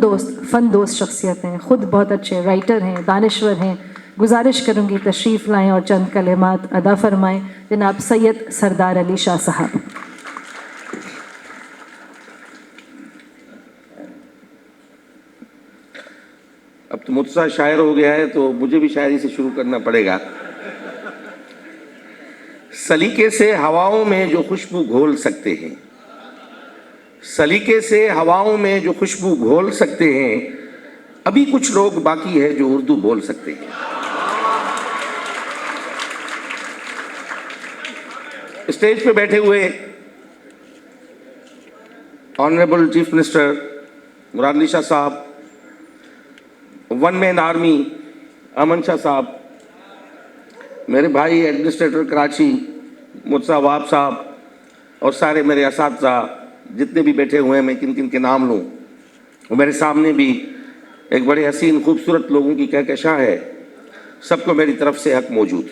فن دوست شخصیت ہیں، خود بہت اچھے رائٹر ہیں، دانشور ہیں. گزارش کروں گی تشریف لائیں اور چند کلمات ادا فرمائیں. جناب سید سردار علی شاہ صاحب. اب تو مجھ سے شاعر ہو گیا ہے تو مجھے بھی شاعری سے شروع کرنا پڑے گا. سلیقے سے ہواؤں میں جو خوشبو گھول سکتے ہیں، سلیقے سے ہواؤں میں جو خوشبو گھول سکتے ہیں، ابھی کچھ لوگ باقی ہے جو اردو بول سکتے ہیں. اسٹیج پہ بیٹھے ہوئے آنریبل چیف منسٹر مراد علی شاہ صاحب، ون مین آرمی امن شاہ صاحب، میرے بھائی ایڈمنسٹریٹر کراچی مرزا وہاب صاحب، اور سارے میرے اساتذہ جتنے بھی بیٹھے ہوئے ہیں، میں کن کن کے نام لوں. اور میرے سامنے بھی ایک بڑے حسین خوبصورت لوگوں کی کہکشاں ہے. سب کو میری طرف سے حق موجود.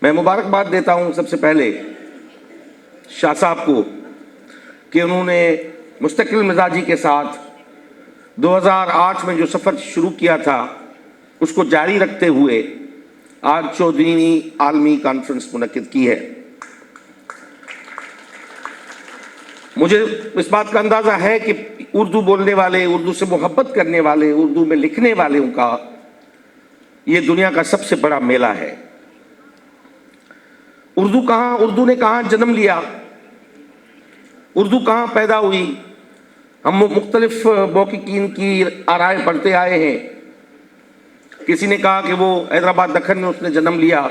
میں مبارکباد دیتا ہوں سب سے پہلے شاہ صاحب کو کہ انہوں نے مستقل مزاجی کے ساتھ 2008 میں جو سفر شروع کیا تھا اس کو جاری رکھتے ہوئے آج 14ویں عالمی کانفرنس منعقد کی ہے. مجھے اس بات کا اندازہ ہے کہ اردو بولنے والے، اردو سے محبت کرنے والے، اردو میں لکھنے والوں کا یہ دنیا کا سب سے بڑا میلہ ہے. اردو نے کہاں جنم لیا، اردو کہاں پیدا ہوئی، ہم مختلف محققین کی آرائیں پڑھتے آئے ہیں. کسی نے کہا کہ وہ حیدرآباد دکن میں اس نے جنم لیا،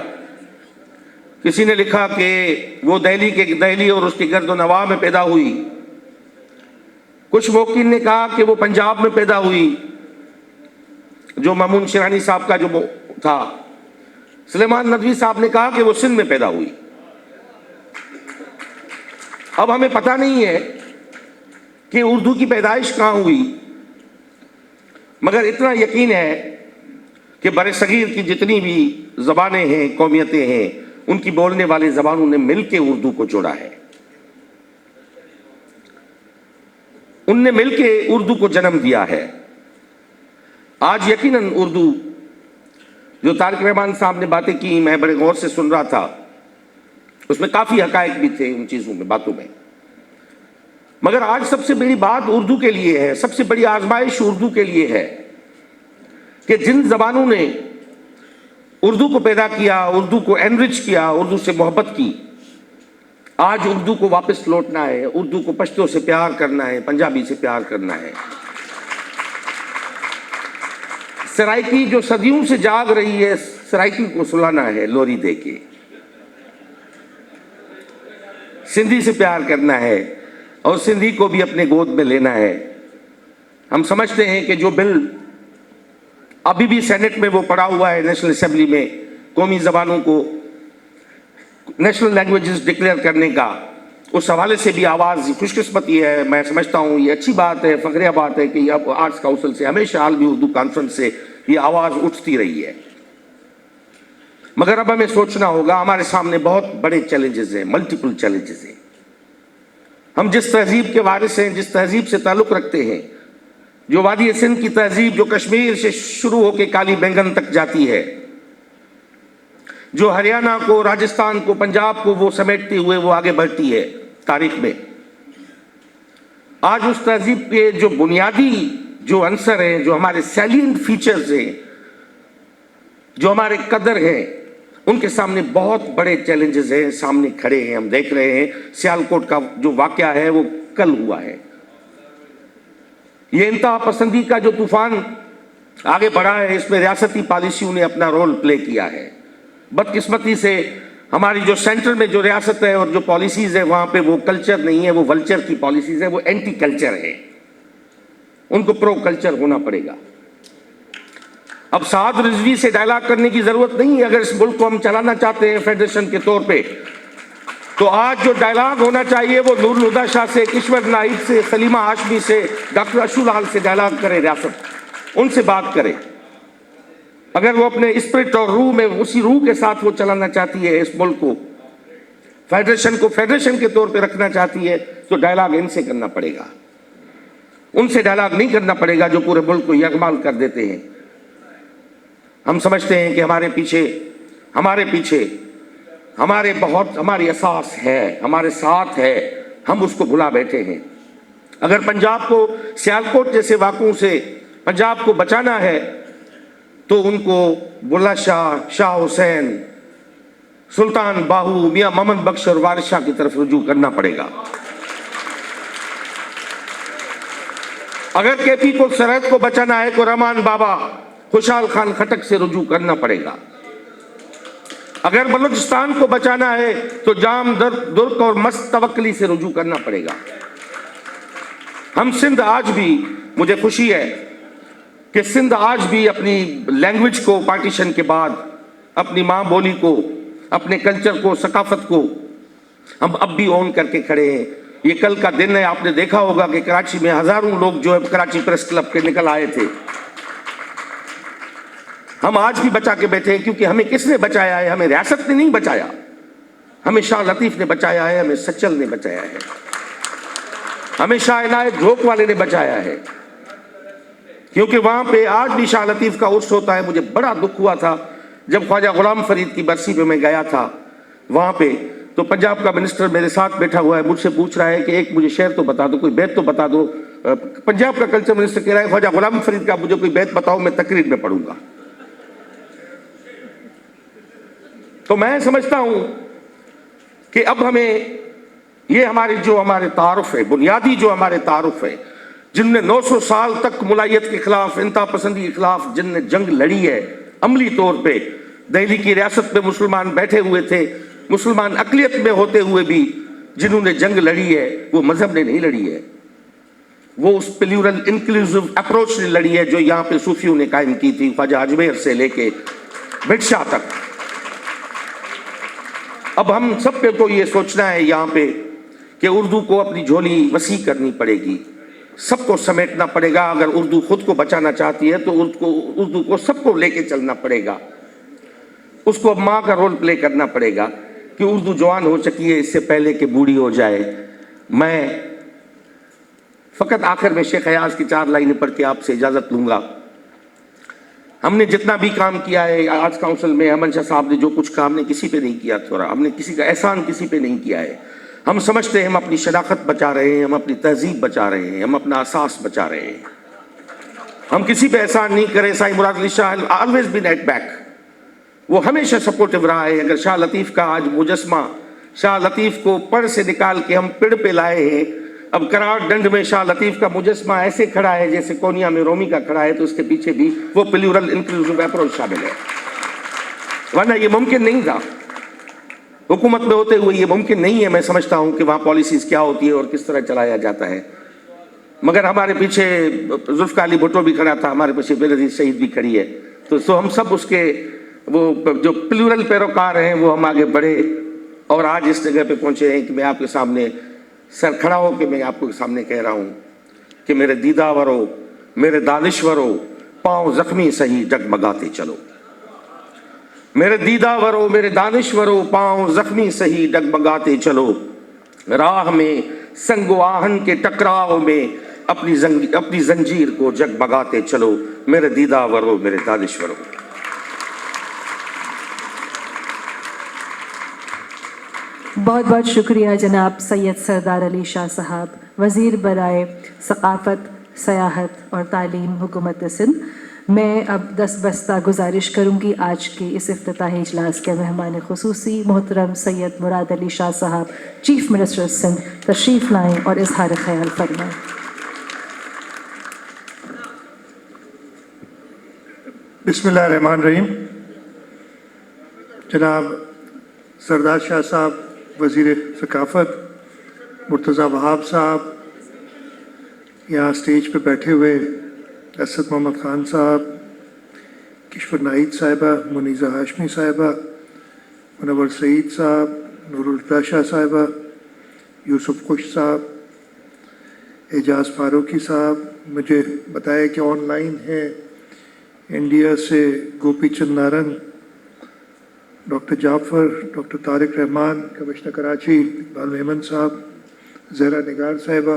کسی نے لکھا کہ وہ دہلی اور اس کے گرد و نواح میں پیدا ہوئی، کچھ محققین نے کہا کہ وہ پنجاب میں پیدا ہوئی جو مامون شیرانی صاحب کا جو تھا. سلیمان ندوی صاحب نے کہا کہ وہ سندھ میں پیدا ہوئی. اب ہمیں پتہ نہیں ہے کہ اردو کی پیدائش کہاں ہوئی، مگر اتنا یقین ہے کہ بر صغیر کی جتنی بھی زبانیں ہیں، قومیتیں ہیں، ان کی بولنے والے زبانوں نے مل کے اردو کو جوڑا ہے. ان نے مل کے اردو کو جنم دیا ہے. آج یقیناً اردو جو طارق رحمان صاحب نے باتیں کی، میں بڑے غور سے سن رہا تھا، اس میں کافی حقائق بھی تھے ان چیزوں میں، باتوں میں. مگر آج سب سے بڑی بات اردو کے لیے ہے، سب سے بڑی آزمائش اردو کے لیے ہے کہ جن زبانوں نے اردو کو پیدا کیا، اردو کو انرچ کیا، اردو سے محبت کی، آج اردو کو واپس لوٹنا ہے. اردو کو پشتو سے پیار کرنا ہے، پنجابی سے پیار کرنا ہے. سرائکی جو صدیوں سے جاگ رہی ہے، سرائکی کو سلانا ہے لوری دے کے. سندھی سے پیار کرنا ہے اور سندھی کو بھی اپنے گود میں لینا ہے. ہم سمجھتے ہیں کہ جو بل ابھی بھی سینٹ میں وہ پڑا ہوا ہے نیشنل اسمبلی میں، قومی زبانوں کو نیشنل لینگویجز ڈکلیئر کرنے کا، اس حوالے سے بھی آواز خوش قسمتی ہے. میں سمجھتا ہوں یہ اچھی بات ہے، فخریہ بات ہے کہ اب آرٹس کاؤنسل سے ہمیشہ عالمی اردو کانفرنس سے یہ آواز اٹھتی رہی ہے. مگر اب ہمیں سوچنا ہوگا، ہمارے سامنے بہت بڑے چیلنجز ہیں، ملٹیپل چیلنجز ہیں. ہم جس تہذیب کے وارث ہیں، جس تہذیب سے تعلق رکھتے ہیں، جو وادی سندھ کی تہذیب جو کشمیر سے شروع ہو کے کالی بینگن تک جاتی ہے، جو ہریانہ کو، راجستھان کو، پنجاب کو وہ سمیٹتے ہوئے وہ آگے بڑھتی ہے تاریخ میں. آج اس تہذیب کے جو بنیادی جو عنصر ہیں، جو ہمارے سیلینٹ فیچرز ہیں، جو ہمارے قدر ہیں، ان کے سامنے بہت بڑے چیلنجز ہیں، سامنے کھڑے ہیں. ہم دیکھ رہے ہیں سیالکوٹ کا جو واقعہ ہے وہ کل ہوا ہے. یہ انتہا پسندی کا جو طوفان آگے بڑھا ہے، اس میں ریاستی پالیسیوں نے اپنا رول پلے کیا ہے. بدقسمتی سے ہماری جو سینٹر میں جو ریاست ہے اور جو پالیسیز ہے، وہاں پہ وہ کلچر نہیں ہے، وہ ولچر کی پالیسیز ہے، وہ اینٹی کلچر ہے. ان کو پرو کلچر ہونا پڑے گا. اب سعد رضوی سے ڈائلاگ کرنے کی ضرورت نہیں ہے. اگر اس ملک کو ہم چلانا چاہتے ہیں فیڈریشن کے طور پہ، تو آج جو ڈائلاگ ہونا چاہیے وہ نور الہدیٰ شاہ سے، کشور نائب سے، سلیمہ ہاشمی سے، ڈاکٹر اشو لال سے ڈائلاگ کرے. ریاست ان سے بات کرے. اگر وہ اپنے اسپرٹ اور روح میں اسی روح کے ساتھ وہ چلانا چاہتی ہے اس ملک کو، فیڈریشن کو فیڈریشن کے طور پہ رکھنا چاہتی ہے، تو ڈائلاگ ان سے کرنا پڑے گا. ان سے ڈائلاگ نہیں کرنا پڑے گا جو پورے ملک کو یغمال کر دیتے ہیں. ہم سمجھتے ہیں کہ ہمارے پیچھے ہماری اساس ہے, ہمارے ساتھ ہے, ہم اس کو بھلا بیٹھے ہیں. اگر پنجاب کو سیالکوٹ جیسے واقعوں سے پنجاب کو بچانا ہے تو ان کو بلّہ شاہ, شاہ حسین, سلطان باہو, میاں محمد بخش اور وارث شاہ کی طرف رجوع کرنا پڑے گا. اگر کے پی کو سرحد کو بچانا ہے تو رحمان بابا, خوشحال خان خٹک سے رجوع کرنا پڑے گا. اگر بلوچستان کو بچانا ہے تو جام درک اور مست توکلی سے رجوع کرنا پڑے گا. ہم سندھ آج بھی, مجھے خوشی ہے کہ سندھ آج بھی اپنی لینگویج کو پارٹیشن کے بعد, اپنی ماں بولی کو, اپنے کلچر کو, ثقافت کو ہم اب بھی اون کر کے کھڑے ہیں. یہ کل کا دن ہے, آپ نے دیکھا ہوگا کہ کراچی میں ہزاروں لوگ جو ہے کراچی پریس کلب کے نکل آئے تھے. ہم آج بھی بچا کے بیٹھے ہیں کیونکہ ہمیں کس نے بچایا ہے؟ ہمیں ریاست نے نہیں بچایا, ہمیں شاہ لطیف نے بچایا ہے, ہمیں سچل نے بچایا ہے, ہمیں شاہ عنایت جھوک والے نے بچایا ہے. کیونکہ وہاں پہ آج بھی شاہ لطیف کا عرس ہوتا ہے. مجھے بڑا دکھ ہوا تھا جب خواجہ غلام فرید کی برسی پہ میں گیا تھا وہاں پہ, تو پنجاب کا منسٹر میرے ساتھ بیٹھا ہوا ہے, مجھ سے پوچھ رہا ہے کہ ایک مجھے شعر تو بتا دو, کوئی بیت تو بتا دو. پنجاب کا کلچر منسٹر کہہ رہا ہے خواجہ غلام فرید کا مجھے کوئی بیت بتاؤ, میں تقریر میں پڑھوں گا. تو میں سمجھتا ہوں کہ اب ہمیں یہ ہمارے تعارف ہے, بنیادی جو ہمارے تعارف ہے, جن نے 900 سال تک ملائیت کے خلاف, انتہا پسندی کے خلاف جن نے جنگ لڑی ہے عملی طور پہ. دہلی کی ریاست میں مسلمان بیٹھے ہوئے تھے, مسلمان اقلیت میں ہوتے ہوئے بھی جنہوں نے جنگ لڑی ہے وہ مذہب نے نہیں لڑی ہے, وہ اس پلیورل انکلوسیو اپروچ نے لڑی ہے جو یہاں پہ صوفیوں نے قائم کی تھی, خواجہ اجمیر سے لے کے بٹ شاہ تک. اب ہم سب پہ تو یہ سوچنا ہے یہاں پہ کہ اردو کو اپنی جھولی وسیع کرنی پڑے گی, سب کو سمیٹنا پڑے گا. اگر اردو خود کو بچانا چاہتی ہے تو اردو کو سب کو لے کے چلنا پڑے گا. اس کو اب ماں کا رول پلے کرنا پڑے گا کہ اردو جوان ہو چکی ہے اس سے پہلے کہ بوڑھی ہو جائے. میں فقط آخر میں شیخ ایاز کی 4 لائنیں پڑھ کے آپ سے اجازت لوں گا. ہم نے جتنا بھی کام کیا ہے آج کاؤنسل میں, امن شاہ صاحب نے جو کچھ کام نے کسی پہ نہیں کیا تھوڑا, ہم نے کسی کا احسان کسی پہ نہیں کیا ہے. ہم سمجھتے ہیں ہم اپنی شناخت بچا رہے ہیں, ہم اپنی تہذیب بچا رہے ہیں, ہم اپنا اساس بچا رہے ہیں. ہم کسی پہ احسان نہیں کریں. سائی مراد Ali Shah always been at back, وہ ہمیشہ سپورٹیو رہا ہے. اگر شاہ لطیف کا آج مجسمہ, شاہ لطیف کو پڑ سے نکال کے ہم پڑ پہ لائے ہیں, اب کراڑ ڈنڈ میں شاہ لطیف کا مجسمہ ایسے کھڑا ہے جیسے کونیا میں رومی کا کھڑا ہے, تو اس کے پیچھے بھی وہ پلیورل انکلوسیو اپروچ شامل ہے, ورنہ یہ ممکن نہیں تھا. حکومت میں ہوتے ہوئے یہ ممکن نہیں ہے. میں سمجھتا ہوں کہ وہاں پالیسیز کیا ہوتی ہے اور کس طرح چلایا جاتا ہے. مگر ہمارے پیچھے ذوالفقار علی بھٹو بھی کھڑا تھا, ہمارے پیچھے بےنظیر شہید بھی کھڑی ہے, تو ہم سب اس کے وہ جو پلیورل پیروکار ہیں وہ ہم آگے بڑھے اور آج اس جگہ پہ پہنچے ہیں کہ میں آپ کے سامنے سر کھڑا ہو کے میں آپ کے سامنے کہہ رہا ہوں کہ میرے دیداورو, میرے دانشورو, پاؤں زخمی سہی ڈگمگاتے چلو. میرے دیداورو, میرے دانشورو, پاؤں زخمی سہی ڈگمگاتے چلو. راہ میں سنگ و آہن کے ٹکراؤ میں اپنی زنجیر کو جگمگاتے چلو. میرے دیداورو, میرے دانشورو. بہت بہت شکریہ جناب سید سردار علی شاہ صاحب, وزیر برائے ثقافت, سیاحت اور تعلیم, حکومت سندھ. میں اب دستبستہ گزارش کروں گی آج کے اس افتتاحی اجلاس کے مہمان خصوصی محترم سید مراد علی شاہ صاحب, چیف منسٹر سندھ, تشریف لائیں اور اظہار خیال فرمائیں. بسم اللہ الرحمن الرحیم. جناب سردار شاہ صاحب, وزیر ثقافت, مرتضیٰ وہاب صاحب, یہاں اسٹیج پہ بیٹھے ہوئے اسد محمد خان صاحب, کشور ناہید صاحبہ, منیزہ ہاشمی صاحبہ, منور سعید صاحب, نور الفلاح شاہ صاحبہ, یوسف خوش صاحب, اعجاز فاروقی صاحب. مجھے بتایا کہ آن لائن ہیں انڈیا سے گوپی چند نارنگ, ڈاکٹر جعفر, ڈاکٹر طارق رحمان, کمشنر کراچی اقبال میمن صاحب, زہرا نگار صاحبہ,